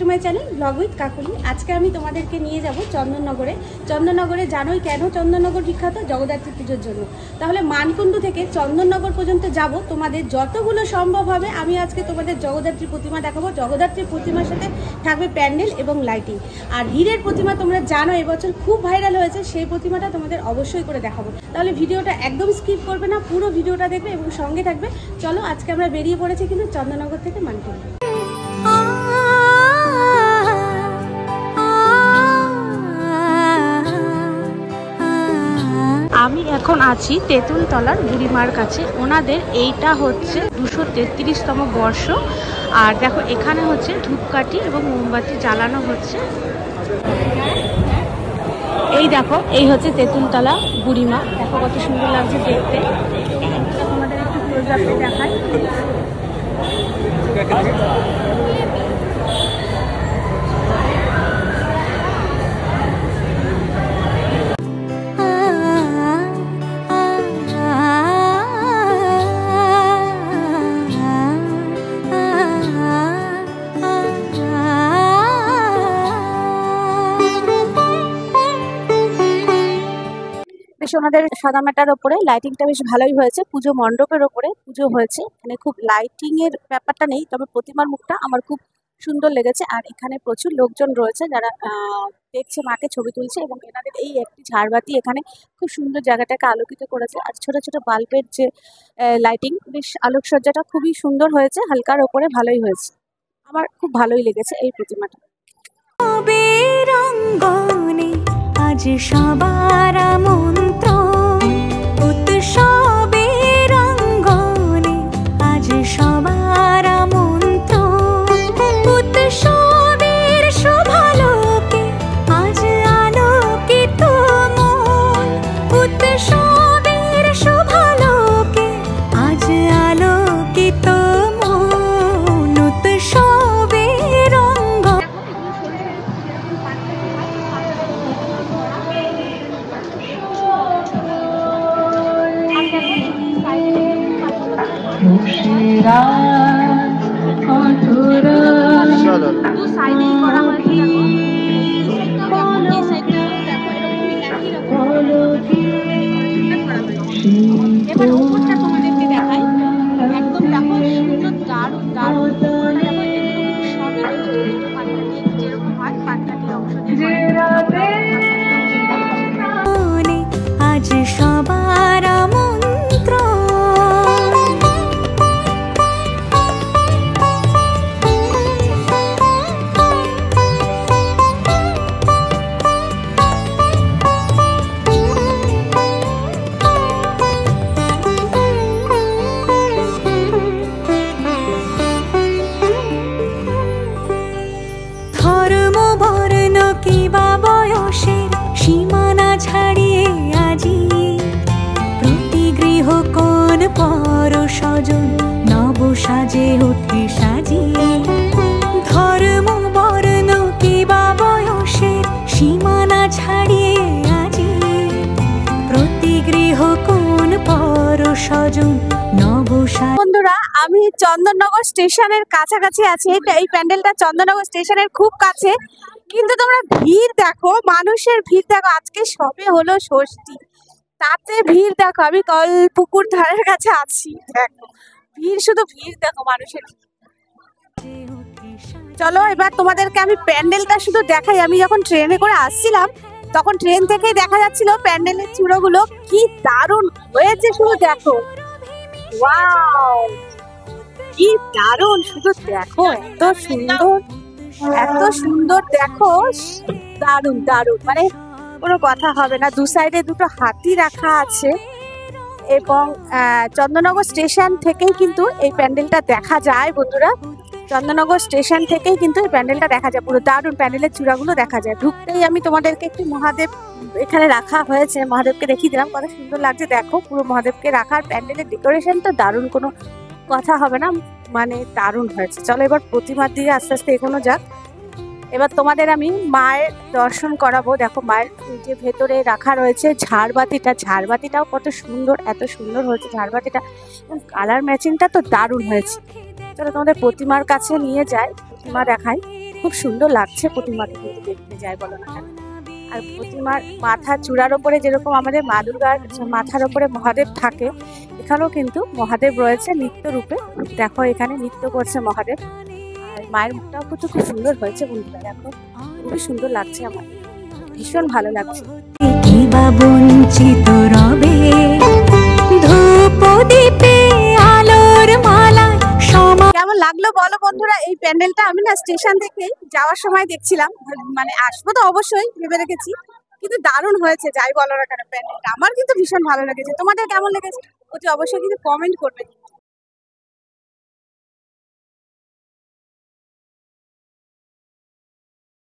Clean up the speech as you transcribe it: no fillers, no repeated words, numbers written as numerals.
Two my channel blog with Kakuli. আজকে আমি তোমাদেরকে নিয়ে যাব চন্দননগরে। চন্দননগরে জানোই কেন চন্দননগর বিখ্যাত? জগদ্ধাত্রী পুজোর জন্য। তাহলে মানকুণ্ডু থেকে চন্দননগর পর্যন্ত যাব, তোমাদের যতগুলো সম্ভব হবে আমি আজকে তোমাদের জগদ্ধাত্রী প্রতিমা দেখাবো। জগদ্ধাত্রী প্রতিমার সাথে থাকবে প্যান্ডেল এবং লাইটিং। আর হীরের প্রতিমা তোমরা জানো এবছর খুব ভাইরাল হয়েছে, সেই প্রতিমাটা তোমাদের অবশ্যই করে দেখাবো। তাহলে ভিডিওটা একদম স্কিপ করবে না, পুরো ভিডিওটা দেখবে এবং সঙ্গে থাকবে। চলো আজকে আমরা বেরিয়ে পড়েছি কিন্তু চন্দননগর থেকে মানকুণ্ডু। আমি এখন আছি তেঁতুলতলার বুড়িমার কাছে। ওনাদের এইটা হচ্ছে 233তম বর্ষ। আর দেখো এখানে হচ্ছে ধূপকাঠি এবং মোমবাতি জ্বালানো হচ্ছে। এই দেখো, এই হচ্ছে তেঁতুলতলা বুড়িমা। দেখো কত সুন্দর লাগছে দেখতে। তোমাদের একটু ক্লোজ আপে দেখাই। ওনাদের সাদামাটার ওপরে লাইটিংটা বেশ ভালোই হয়েছে। পুজো মণ্ডপের ওপরে পুজো হয়েছে, মানে খুব লাইটিং এর ব্যাপারটা নেই, তবে প্রতিমার মুখটা আমার খুব সুন্দর লেগেছে। আর এখানে প্রচুর লোকজন রয়েছে যারা দেখছে, মাকে ছবি তুলছে। এবং এনাদের এই একটি ঝাড়বাতি এখানে খুব সুন্দর জায়গাটাকে আলোকিত করেছে। আর ছোট ছোট বাল্বের যে লাইটিং, বেশ আলোকসজ্জাটা খুবই সুন্দর হয়েছে, হালকার ওপরে ভালোই হয়েছে। আমার খুব ভালোই লেগেছে এই প্রতিমাটা। আজ সবার মন্ত্র উৎসবের অঙ্গনে, আজ সবার মন্ত্র উৎসবের শোভালোকে, আজ আলোকিত মন উৎসবের শোভালোকে, আজ আলোকিত মন উৎসবের অঙ্গনে। এবার উপরটা তোমাদেরকে দেখাই। একদম দেখো সুন্দর, দারুণ দারুণ। যেরকম হয় পাটকাঠি অংশ দিয়ে আজ সবার মন্ত্র। সীমানা ছাড়িয়ে আজি প্রতি গৃহ কোন পর স্বজন নব সাজে উঠে সাজিয়ে। ধর্ম বর্ণ কিবা বয়সের সীমানা ছাড়িয়ে আজি প্রতি গৃহ কোন পর স্বজন নব সাজে। বন্ধুরা, আমি চন্দননগর স্টেশনের কাছাকাছি আছি। এই প্যান্ডেলটা চন্দননগর স্টেশনের খুব কাছে, কিন্তু তোমরা ভিড় দেখো, মানুষের ভিড় দেখো। আজকে সবে হলো ষষ্ঠী, তাতে ভিড় দেখো। আমি পুকুর ধারের কাছে আছি, দেখো ভিড়, শুধু ভিড় দেখো মানুষের। চলো এবার তোমাদেরকে আমি প্যান্ডেলটা শুধু দেখাই। আমি যখন ট্রেনে করে আসছিলাম তখন ট্রেন থেকেই দেখা যাচ্ছিল প্যান্ডেলের চূড়োগুলো কি দারুণ হয়েছে, শুধু দেখো। ওয়াও, কি দারুণ, শুধু দেখো, এত সুন্দর, এত সুন্দর, দেখো দারুণ দারুণ, মানে কোনো কথা হবে না। দু সাইডে দুটো হাতি রাখা আছে। এবং চন্দননগর স্টেশন থেকেই কিন্তু এই প্যান্ডেলটা দেখা যায় বন্ধুরা। চন্দননগর স্টেশন থেকেই কিন্তু এই প্যান্ডেলটা দেখা যায়, পুরো দারুণ। প্যান্ডেলের চূড়াগুলো দেখা যায়। ঢুকতেই আমি তোমাদেরকে একটু মহাদেব এখানে রাখা হয়েছে, মহাদেবকে দেখিয়ে দিলাম, কত সুন্দর লাগছে দেখো। পুরো মহাদেবকে রাখার প্যান্ডেলের ডেকোরেশন তো দারুণ, কোনো কথা হবে না, মানে দারুণ হয়েছে। চলো এবার প্রতিমার দিকে আস্তে আস্তে এগোনো যাক। এবার তোমাদের আমি মায়ের দর্শন করাবো। দেখো মায়ের যে ভেতরে রাখা রয়েছে ঝাড়বাতিটা, ঝাড়বাতিটাও কত সুন্দর, এত সুন্দর হয়েছে ঝাড়বাতিটা, এবং কালার ম্যাচিংটা তো দারুণ হয়েছে। চলো তোমাদের প্রতিমার কাছে নিয়ে যাই, প্রতিমা দেখাই। খুব সুন্দর লাগছে প্রতিমাকে কিন্তু দেখতে, যাই বলো না কেন। আর প্রতিমার মাথার চূড়ার ওপরে যেরকম আমাদের মা দুর্গার মাথার ওপরে মহাদেব থাকে, এখানেও কিন্তু মহাদেব রয়েছে নিত্য রূপে। দেখো এখানে নৃত্য করছে মহাদেব। আর মায়ের মুখটাও কিন্তু খুব সুন্দর হয়েছে বন্ধুরা, দেখো খুবই সুন্দর লাগছে, আমার ভীষণ ভালো লাগছে। কিবা বঞ্চিত রবে ধূপ দীপে আলোর মালা। কেমন লাগলো বলো বন্ধুরা এই প্যান্ডেলটা? আমি না স্টেশন থেকে যাওয়ার সময় দেখছিলাম, মানে আসবো তো অবশ্যই ভেবে রেখেছি, কিন্তু দারুণ হয়েছে যাই বলো না কেন প্যান্ডেলটা। আমার কিন্তু ভীষণ ভালো লেগেছে। তোমাদের কেমন লেগেছে অতি অবশ্যই কিন্তু কমেন্ট করবে।